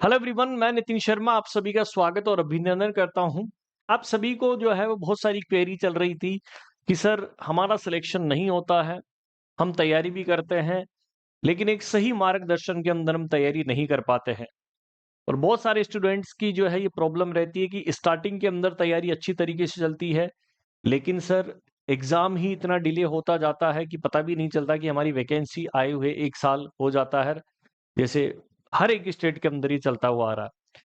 Hello everyone, मैं नितिन शर्मा आप सभी का स्वागत और अभिनंदन करता हूं। आप सभी को जो है वो बहुत सारी क्वेरी चल रही थी कि सर हमारा सिलेक्शन नहीं होता है, हम तैयारी भी करते हैं लेकिन एक सही मार्गदर्शन के अंदर हम तैयारी नहीं कर पाते हैं। और बहुत सारे स्टूडेंट्स की जो है ये प्रॉब्लम रहती है कि स्टार्टिंग के अंदर तैयारी अच्छी तरीके से चलती है, लेकिन सर एग्जाम ही इतना डिले होता जाता है कि पता भी नहीं चलता कि हमारी वैकेंसी आए हुए 1 साल हो जाता है। जैसे हर एक स्टेट के अंदर ही चलता हुआ आ रहा है।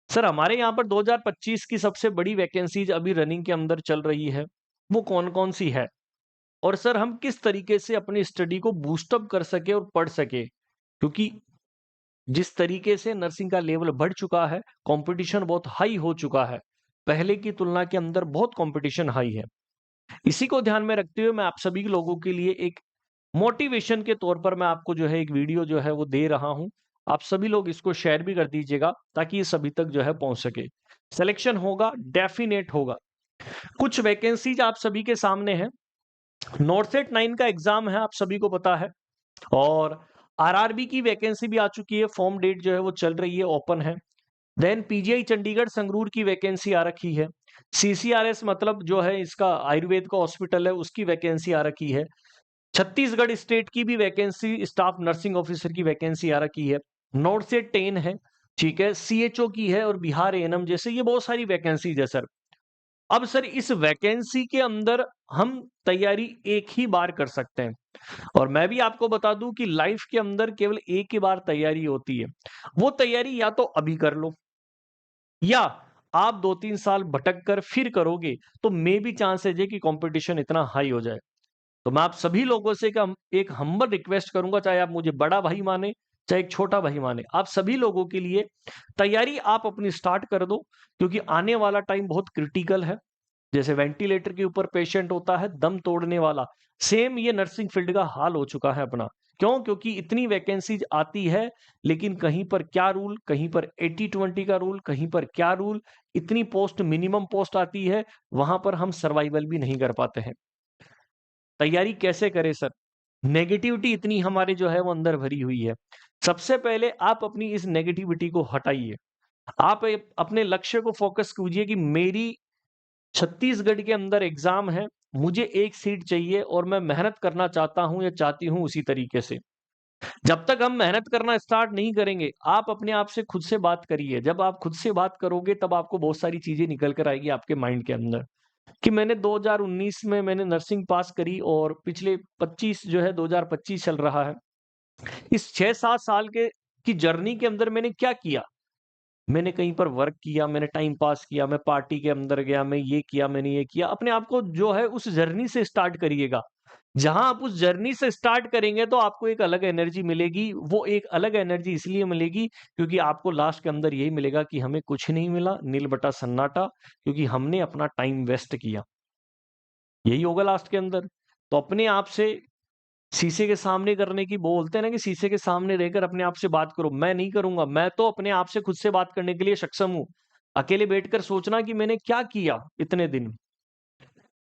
सर हमारे यहाँ पर 2025 की सबसे बड़ी वैकेंसीज अभी रनिंग के अंदर चल रही है, वो कौन-कौन सी है? और सर हम किस तरीके से अपनी स्टडी को बूस्ट अप कर सके और पढ़ सके? क्योंकि जिस तरीके से नर्सिंग का लेवल बढ़ चुका है, कॉम्पिटिशन बहुत हाई हो चुका है। पहले की तुलना के अंदर बहुत कॉम्पिटिशन हाई है। इसी को ध्यान में रखते हुए मैं आप सभी लोगों के लिए एक मोटिवेशन के तौर पर मैं आपको जो है एक वीडियो जो है वो दे रहा हूं। आप सभी लोग इसको शेयर भी कर दीजिएगा ताकि ये सभी तक जो है पहुंच सके। सिलेक्शन होगा, डेफिनेट होगा। कुछ वैकेंसीज आप सभी के सामने है। नॉर्थसेट 9 का एग्जाम है, आप सभी को पता है। और आरआरबी की वैकेंसी भी आ चुकी है, फॉर्म डेट जो है वो चल रही है, ओपन है। देन पीजीआई चंडीगढ़ संगरूर की वैकेंसी आ रखी है। सीसीआरएस मतलब जो है इसका आयुर्वेद का हॉस्पिटल है, उसकी वैकेंसी आ रखी है। छत्तीसगढ़ स्टेट की भी वैकेंसी, स्टाफ नर्सिंग ऑफिसर की वैकेंसी आ रखी है। नॉर्थ से 10 है, ठीक है, सीएचओ की है और बिहार एएनएम जैसे ये बहुत सारी वैकेंसीज है सर। अब सर इस वैकेंसी के अंदर हम तैयारी एक ही बार कर सकते हैं। और मैं भी आपको बता दूं कि लाइफ के अंदर केवल एक ही बार तैयारी होती है। वो तैयारी या तो अभी कर लो या आप 2-3 साल भटक कर फिर करोगे तो मे भी चांसेज है कि कंपटीशन इतना हाई हो जाए। तो मैं आप सभी लोगों से एक हम्बल रिक्वेस्ट करूंगा, चाहे आप मुझे बड़ा भाई माने चाहे एक छोटा भाई माने, आप सभी लोगों के लिए तैयारी आप अपनी स्टार्ट कर दो। क्योंकि आने वाला टाइम बहुत क्रिटिकल है। जैसे वेंटिलेटर के ऊपर पेशेंट होता है दम तोड़ने वाला, सेम ये नर्सिंग फील्ड का हाल हो चुका है अपना। क्यों? क्योंकि इतनी वैकेंसीज आती है लेकिन कहीं पर क्या रूल, कहीं पर 80-20 का रूल, कहीं पर क्या रूल, इतनी पोस्ट, मिनिमम पोस्ट आती है, वहां पर हम सर्वाइवल भी नहीं कर पाते हैं। तैयारी कैसे करें सर? नेगेटिविटी इतनी हमारे जो है वो अंदर भरी हुई है। सबसे पहले आप अपनी इस नेगेटिविटी को हटाइए। आप अपने लक्ष्य को फोकस कीजिए कि मेरी छत्तीसगढ़ के अंदर एग्जाम है, मुझे एक सीट चाहिए और मैं मेहनत करना चाहता हूं या चाहती हूं उसी तरीके से। जब तक हम मेहनत करना स्टार्ट नहीं करेंगे, आप अपने आप से खुद से बात करिए। जब आप खुद से बात करोगे तब आपको बहुत सारी चीजें निकल कर आएगी आपके माइंड के अंदर। कि मैंने 2019 में मैंने नर्सिंग पास करी और पिछले 25 जो है 2025 चल रहा है। इस 6-7 साल के की जर्नी के अंदर मैंने क्या किया? मैंने कहीं पर वर्क किया, मैंने टाइम पास किया, मैं पार्टी के अंदर गया, मैं ये किया, मैंने ये किया। अपने आप को जो है उस जर्नी से स्टार्ट करिएगा। जहाँ आप उस जर्नी से स्टार्ट करेंगे तो आपको एक अलग एनर्जी मिलेगी। वो एक अलग एनर्जी इसलिए मिलेगी क्योंकि आपको लास्ट के अंदर यही मिलेगा कि हमें कुछ नहीं मिला, नील बटा सन्नाटा, क्योंकि हमने अपना टाइम वेस्ट किया। यही होगा लास्ट के अंदर। तो अपने आप से शीशे के सामने करने की बोलते हैं ना कि शीशे के सामने रहकर अपने आप से बात करो। मैं नहीं करूँगा, मैं तो अपने आप से खुद से बात करने के लिए सक्षम हूँ। अकेले बैठकर सोचना कि मैंने क्या किया इतने दिन?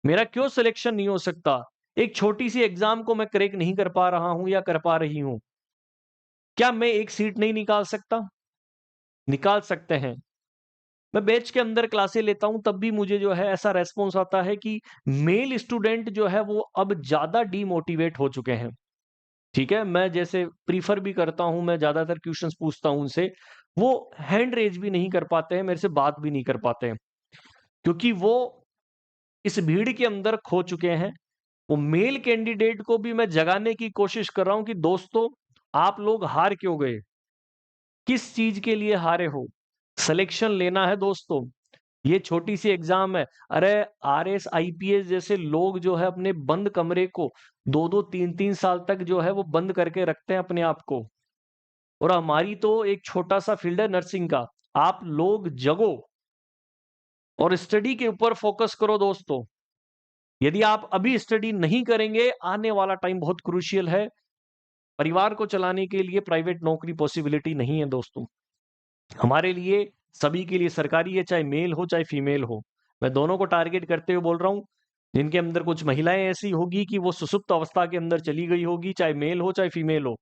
मेरा क्यों सिलेक्शन नहीं हो सकता? एक छोटी-सी एग्ज़ाम को मैं क्रैक नहीं कर पा रहा हूँ या कर पा रही हूँ। क्या मैं एक सीट नहीं निकाल सकता? निकाल सकते हैं। मैं बैच के अंदर क्लासें लेता हूँ तब भी मुझे जो है ऐसा रिस्पॉन्स आता है कि मेल स्टूडेंट जो है वो अब ज़्यादा डीमोटिवेट हो चुके हैं। ठीक है? मैं जैसे प्रेफ़र भी करता हूँ, मैं ज़्यादातर क्वेश्चन्स पूछता हूँ उनसे, वो हैंड रेज़ भी नहीं कर पाते हैं, मेरे से बात भी नहीं कर पाते हैं। क्योंकि वो इस भीड़ के अंदर खो चुके हैं। वो मेल कैंडिडेट को भी मैं जगाने की कोशिश कर रहा हूँ कि दोस्तों, आप लोग हार क्यों गए? किस चीज़ के लिए हारे हो? सिलेक्शन लेना है दोस्तों। ये छोटी-सी एग्ज़ाम है। अरे! आरएस, आईपीएस जैसे लोग जो है अपने बंद कमरे को 2-2 3-3 साल तक जो है वो बंद करके रखते हैं अपने आप को। और हमारी तो एक छोटा-सा फ़ील्ड है नर्सिंग का। आप लोग जगो और स्टडी के ऊपर फ़ोकस करो दोस्तों। यदि आप अभी स्टडी नहीं करेंगे, आने वाला टाइम बहुत क्रूशियल है। परिवार को चलाने के लिए प्राइवेट नौकरी पॉसिबिलिटी नहीं है दोस्तों। हमारे लिए, सभी के लिए सरकारी है, चाहे मेल हो, चाहे फीमेल हो। मैं दोनों को टारगेट करते हुए बोल रहा हूँ। जिनके अंदर कुछ महिलाएँ ऐसी होगी कि वो सुषुप्त अवस्था के अंदर चली गई होगी, चाहे मेल हो, चाहे फीमेल हो।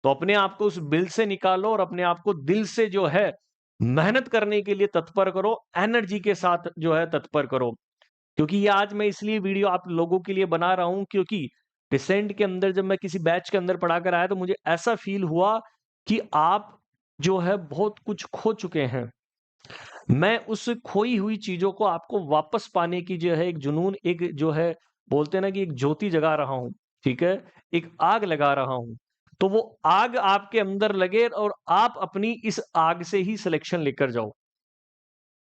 तो अपने आप को उस बिल से निकालो और अपने आप को दिल से जो है मेहनत करने के लिए तत्पर करो, एनर्जी के साथ जो है तत्पर करो। क्योंकि ये आज मैं इसलिए वीडियो आप लोगों के लिए बना रहा हूं क्योंकि रिसेंट के अंदर जब मैं किसी बैच के अंदर पढ़ा कर आया तो मुझे ऐसा फील हुआ कि आप जो है बहुत कुछ खो चुके हैं। मैं उस खोई हुई चीजों को आपको वापस पाने की जो है एक जुनून, एक जो है बोलते हैं ना कि एक ज्योति जगा रहा हूं, ठीक है, एक आग लगा रहा हूं। तो वो आग आपके अंदर लगे और आप अपनी इस आग से ही सिलेक्शन लेकर जाओ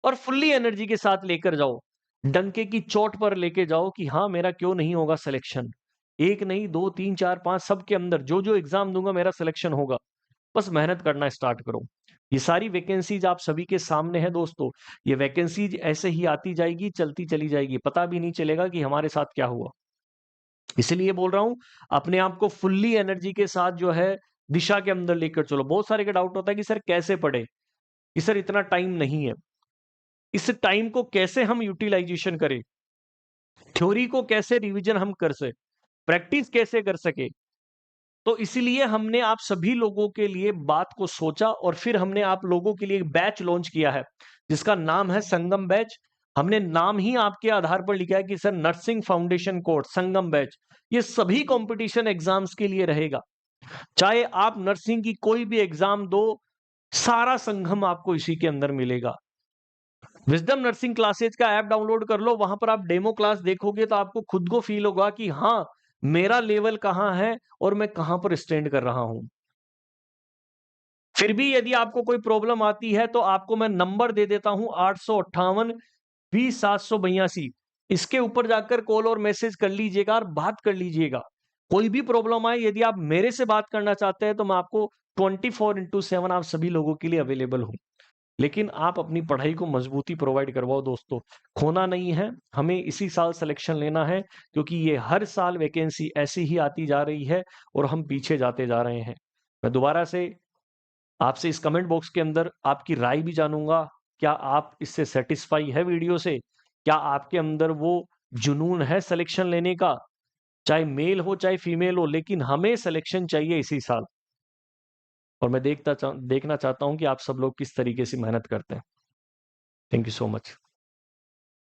और फुल्ली एनर्जी के साथ लेकर जाओ। डंके की चोट पर लेके जाओ कि हाँ मेरा क्यों नहीं होगा सिलेक्शन। एक नहीं, दो, तीन, चार, पांच, सबके अंदर जो जो एग्जाम दूंगा मेरा सिलेक्शन होगा। बस मेहनत करना स्टार्ट करो। ये सारी वैकेंसीज आप सभी के सामने है दोस्तों। ये वैकेंसीज ऐसे ही आती जाएगी, चलती चली जाएगी, पता भी नहीं चलेगा कि हमारे साथ क्या हुआ। इसलिए बोल रहा हूं, अपने आप को फुल्ली एनर्जी के साथ जो है दिशा के अंदर लेकर चलो। बहुत सारे का डाउट होता है कि सर कैसे पढ़े, कि सर इतना टाइम नहीं है। इस टाइम को कैसे हम यूटिलाइजेशन करें, थ्योरी को कैसे रिवीजन हम कर सके, प्रैक्टिस कैसे कर सके। तो इसीलिए हमने आप सभी लोगों के लिए बात को सोचा और फिर हमने आप लोगों के लिए एक बैच लॉन्च किया है जिसका नाम है संगम बैच। हमने नाम ही आपके आधार पर लिखा है कि सर नर्सिंग फाउंडेशन कोर्स संगम बैच। ये सभी कंपटीशन एग्जाम्स के लिए रहेगा। चाहे आप नर्सिंग की कोई भी एग्जाम दो, सारा संगम आपको इसी के अंदर मिलेगा। विजडम नर्सिंग क्लासेज का ऐप डाउनलोड कर लो, वहां पर आप डेमो क्लास देखोगे तो आपको खुद को फील होगा कि हाँ मेरा लेवल कहां है और मैं कहां पर स्टैंड कर रहा हूं। फिर भी यदि आपको कोई प्रॉब्लम आती है तो आपको मैं नंबर दे देता हूं 858-20-782। इसके ऊपर जाकर कॉल और मैसेज कर लीजिएगा और बात कर लीजिएगा। कोई भी प्रॉब्लम आए, यदि आप मेरे से बात करना चाहते हैं तो मैं आपको 24/7 आप सभी लोगों के लिए अवेलेबल हूं। लेकिन आप अपनी पढ़ाई को मजबूती प्रोवाइड करवाओ दोस्तों। खोना नहीं है, हमें इसी साल सिलेक्शन लेना है क्योंकि ये हर साल वैकेंसी ऐसी ही आती जा रही है और हम पीछे जाते जा रहे हैं। मैं दोबारा से आपसे इस कमेंट बॉक्स के अंदर आपकी राय भी जानूंगा। क्या आप इससे सेटिस्फाई है वीडियो से? क्या आपके अंदर वो जुनून है सिलेक्शन लेने का? चाहे मेल हो चाहे फीमेल हो, लेकिन हमें सिलेक्शन चाहिए इसी साल। और मैं देखना चाहता हूं कि आप सब लोग किस तरीके से मेहनत करते हैं। Thank you so much.